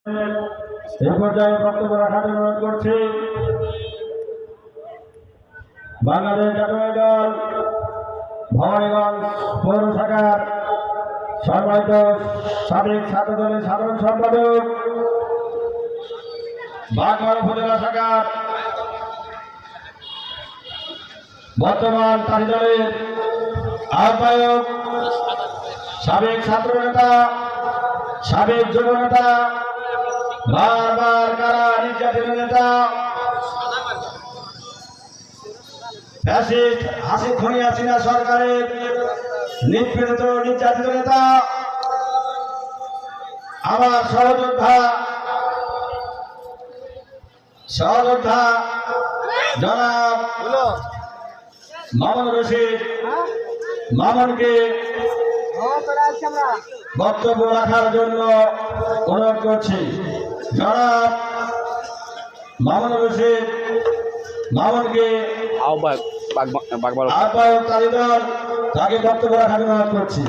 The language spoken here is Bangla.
এই পর্যায়ে বক্তব্য রাখার অনুরোধ করছি বাংলাদেশ জাতীয় দল ভবানীগঞ্জ পৌর শাখার সম্মানিত সাবেক ছাত্র দলের সাধারণ সম্পাদক, বাগমারা উপজেলা শাখার বর্তমান তাঁতি দলের আহ্বায়ক, সাবেক ছাত্র নেতা, সাবেক যুব নেতা, বারবার কারা নির্যাতিত নেতা, ফ্যাসিস্ট হাসিনা সরকারের নিপীড়িত নির্যাতিত নেতা, আমার সহযোদ্ধা জনাব মামুন রশিদ মামুনকে বক্তব্য রাখার জন্য অনুরোধ করছি। জনাব মামুন রশিদ মামুনকে আহ্বায়ক তাঁতি দল তাকে বক্তব্য রাখার অনুরোধ করছি।